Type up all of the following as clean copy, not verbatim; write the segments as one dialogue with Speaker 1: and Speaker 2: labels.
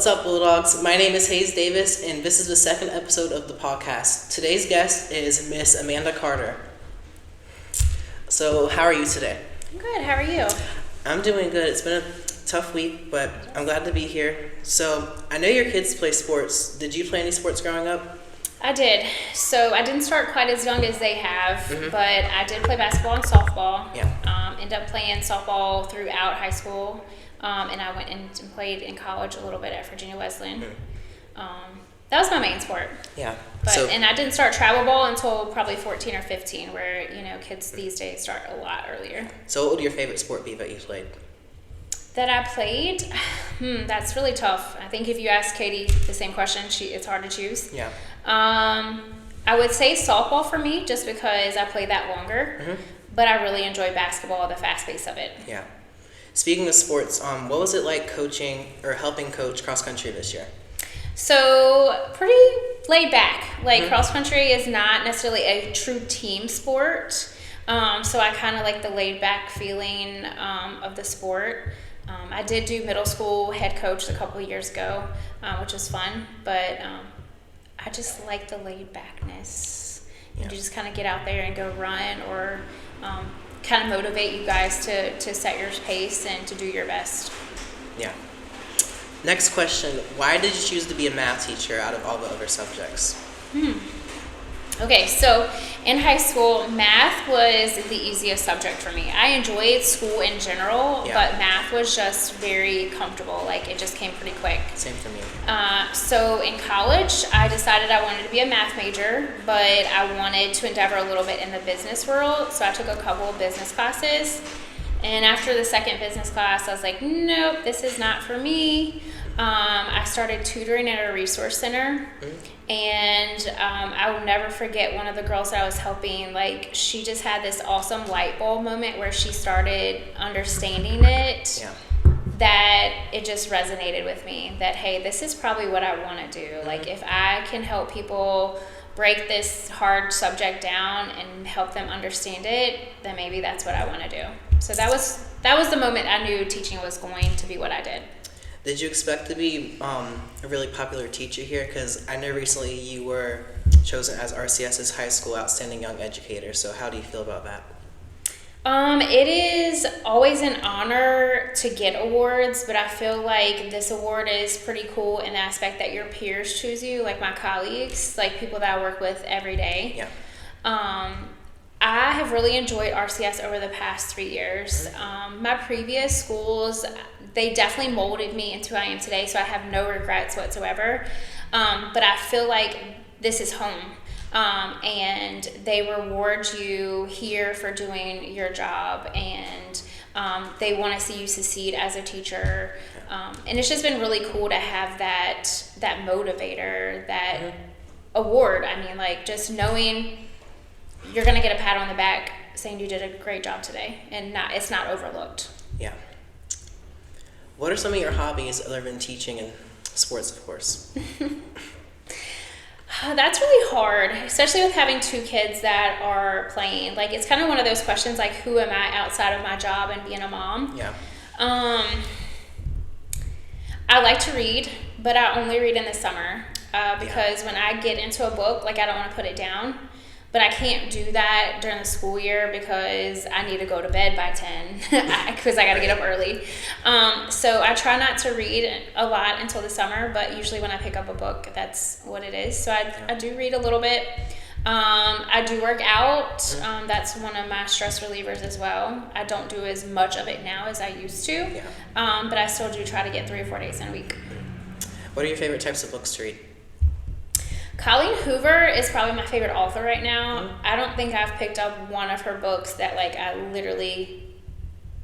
Speaker 1: What's up, Bulldogs? My name is Hayes Davis, and this is the second episode of the Pawcast. Today's guest is Miss Amanda Carter. So, how are you today?
Speaker 2: I'm good. How are you?
Speaker 1: I'm doing good. It's been a tough week, but I'm glad to be here. So, I know your kids play sports. Did you play any sports growing up?
Speaker 2: I did. So I didn't start quite as young as they have, but I did play basketball and softball.
Speaker 1: Yeah.
Speaker 2: Ended up playing softball throughout high school, and I went and played in college a little bit at Virginia Wesleyan. That was my main sport.
Speaker 1: Yeah.
Speaker 2: And I didn't start travel ball until probably 14 or 15, where kids these days start a lot earlier.
Speaker 1: So, what would your favorite sport be that you played?
Speaker 2: That I played? That's really tough. I think if you ask Katie the same question, it's hard to choose.
Speaker 1: Yeah.
Speaker 2: I would say softball for me, just because I played that longer. But I really enjoy basketball, the fast pace of it.
Speaker 1: Yeah. Speaking of sports, what was it like coaching or helping coach cross country this year?
Speaker 2: So pretty laid back. Like cross country is not necessarily a true team sport. So I kind of like the laid back feeling of the sport. I did do middle school head coach a couple of years ago, which was fun. But I just like the laid backness. Yeah. You just kind of get out there and go run, or kind of motivate you guys to set your pace and to do your best.
Speaker 1: Yeah. Next question, why did you choose to be a math teacher out of all the other subjects? Okay, so in high school, math was the easiest subject for me. I enjoyed school in general, but math was just very comfortable. Like, it just came pretty quick. Same for me.
Speaker 2: So in college, I decided I wanted to be a math major, but I wanted to endeavor a little bit in the business world. So I took a couple of business classes. And after the second business class, I was like, nope, this is not for me. I started tutoring at a resource center. And I will never forget one of the girls that I was helping. Like, she just had this awesome light bulb moment where she started understanding it. Yeah. That it just resonated with me. That, hey, this is probably what I want to do. Like, if I can help people break this hard subject down and help them understand it, then maybe that's what I want to do. So that was the moment I knew teaching was going to be what I did.
Speaker 1: Did you expect to be a really popular teacher here? Because I know recently you were chosen as RCS's High School Outstanding Young Educator. So how do you feel about that?
Speaker 2: It is always an honor to get awards, but I feel like this award is pretty cool in the aspect that your peers choose you, like my colleagues, like people that I work with every day.
Speaker 1: Yeah.
Speaker 2: I have really enjoyed RCS over the past 3 years. My previous schools, they definitely molded me into who I am today, so I have no regrets whatsoever. But I feel like this is home. And they reward you here for doing your job, and they want to see you succeed as a teacher. And it's just been really cool to have that motivator, that award. I mean, like, just knowing you're going to get a pat on the back saying you did a great job today, and it's not overlooked.
Speaker 1: Yeah. What are some of your hobbies other than teaching and sports, of course?
Speaker 2: That's really hard, especially with having two kids that are playing. Like, it's kind of one of those questions, like, who am I outside of my job and being a mom?
Speaker 1: Yeah.
Speaker 2: I like to read, but I only read in the summer because when I get into a book, like, I don't want to put it down. But I can't do that during the school year because I need to go to bed by 10 because I got to get up early. So I try not to read a lot until the summer, but usually when I pick up a book, that's what it is. So I do read a little bit. I do work out. That's one of my stress relievers as well. I don't do as much of it now as I used to, but I still do try to get 3 or 4 days in a week.
Speaker 1: What are your favorite types of books to read?
Speaker 2: Colleen Hoover is probably my favorite author right now. I don't think I've picked up one of her books that, like, I literally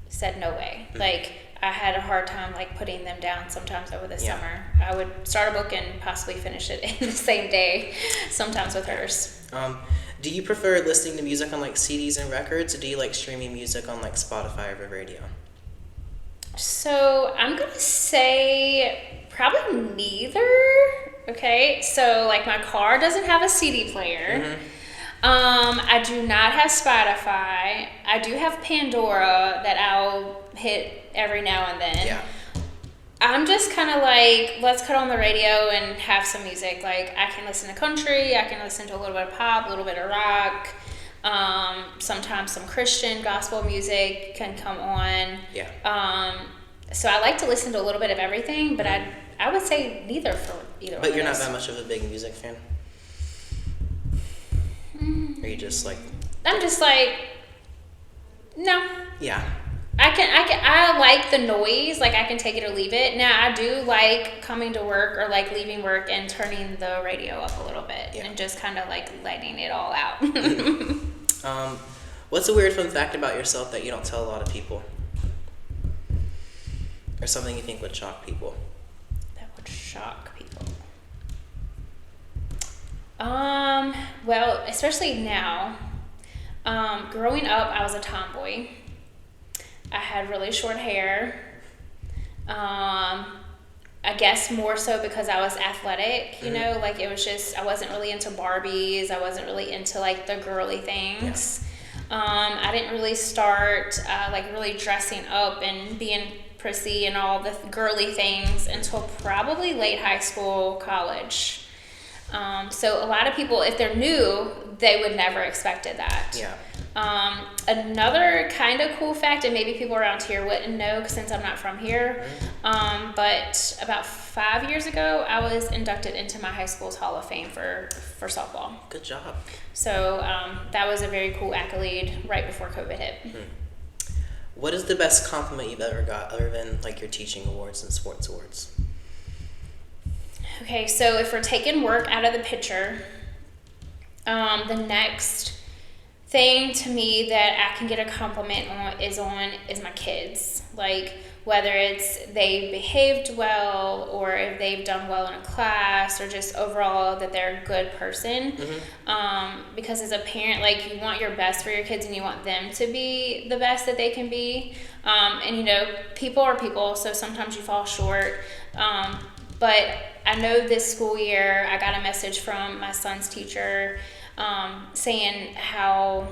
Speaker 2: said no way. Like, I had a hard time, like, putting them down sometimes over the summer. I would start a book and possibly finish it in the same day, sometimes with hers.
Speaker 1: Do you prefer listening to music on, like, CDs and records, or do you like streaming music on, like, Spotify or radio?
Speaker 2: So I'm going to say probably neither. Okay, so, like, my car doesn't have a CD player. I do not have Spotify. I do have Pandora that I'll hit every now and then. I'm just kind of like, let's cut on the radio and have some music. Like, I can listen to country, I can listen to a little bit of pop, a little bit of rock. Sometimes some Christian gospel music can come on.
Speaker 1: Yeah.
Speaker 2: So I like to listen to a little bit of everything, but I would say neither for either one.
Speaker 1: But you're
Speaker 2: of
Speaker 1: not
Speaker 2: those.
Speaker 1: that much of a big music fan? Are you just like...
Speaker 2: I'm just like, no.
Speaker 1: Yeah.
Speaker 2: I like the noise, like I can take it or leave it. Now I do like coming to work or like leaving work and turning the radio up a little bit and just kind of like letting it all out.
Speaker 1: What's a weird fun fact about yourself that you don't tell a lot of people? Or something you think would shock people?
Speaker 2: That would shock people. Well, especially now. Growing up, I was a tomboy. I had really short hair. I guess more so because I was athletic, you know, like it was just, I wasn't really into Barbies. I wasn't really into like the girly things. I didn't really start like really dressing up and being prissy and all the girly things until probably late high school, college. So a lot of people, if they're new, they would never expected that.
Speaker 1: Yeah.
Speaker 2: Another kind of cool fact, and maybe people around here wouldn't know since I'm not from here, but about 5 years ago, I was inducted into my high school's Hall of Fame for softball.
Speaker 1: Good job.
Speaker 2: So that was a very cool accolade right before COVID hit.
Speaker 1: What is the best compliment you've ever got other than like your teaching awards and sports awards?
Speaker 2: Okay, so if we're taking work out of the picture, the next thing to me that I can get a compliment on is my kids. Like whether it's they behaved well or if they've done well in a class or just overall that they're a good person. Because as a parent, like you want your best for your kids and you want them to be the best that they can be. And you know, people are people, so sometimes you fall short. But I know this school year I got a message from my son's teacher saying how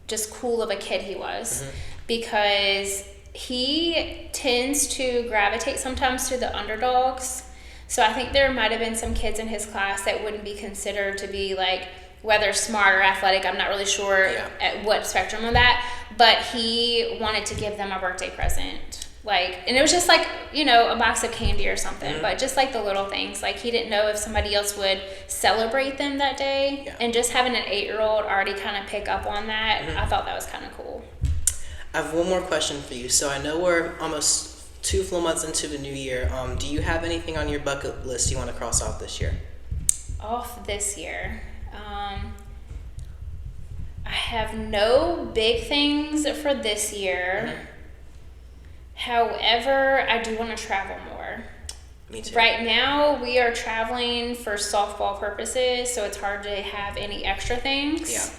Speaker 2: just cool of a kid he was because he tends to gravitate sometimes to the underdogs. So I think there might have been some kids in his class that wouldn't be considered to be like, whether smart or athletic, I'm not really sure at what spectrum of that, but he wanted to give them a birthday present. Like, and it was just like, you know, a box of candy or something, but just like the little things. Like he didn't know if somebody else would celebrate them that day, and just having an 8-year-old already kind of pick up on that, I thought that was kind of cool.
Speaker 1: I have one more question for you. So I know we're almost 2 full months into the new year. Do you have anything on your bucket list you want to cross off this year?
Speaker 2: Off this year. I have no big things for this year. However, I do want to travel more.
Speaker 1: Me too.
Speaker 2: Right now, we are traveling for softball purposes, so it's hard to have any extra things.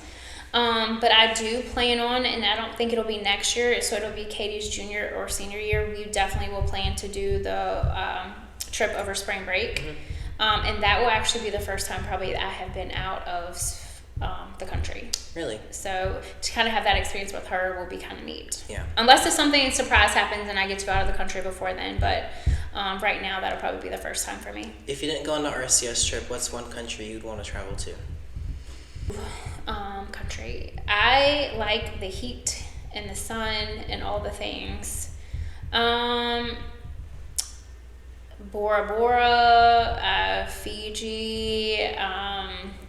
Speaker 2: But I do plan on, and I don't think it'll be next year, so it'll be Katie's junior or senior year. We definitely will plan to do the trip over spring break. And that will actually be the first time probably that I have been out of the country.
Speaker 1: Really?
Speaker 2: So to kind of have that experience with her will be kind of neat.
Speaker 1: Yeah.
Speaker 2: Unless if something surprise happens and I get to go out of the country before then, but right now that'll probably be the first time for me.
Speaker 1: If you didn't go on the RCS trip, what's one country you'd want to travel to?
Speaker 2: Country. I like the heat and the sun and all the things. Bora Bora, Fiji,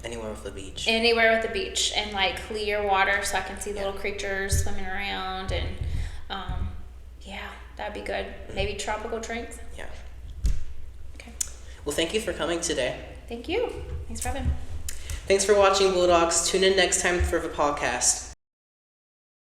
Speaker 1: Anywhere with the beach.
Speaker 2: Anywhere with the beach and like clear water so I can see little creatures swimming around and that'd be good. Maybe tropical drinks.
Speaker 1: Yeah.
Speaker 2: Okay.
Speaker 1: Well, thank you for coming today.
Speaker 2: Thank you. Thanks for having me.
Speaker 1: Thanks for watching Bulldogs. Tune in next time for the Pawcast.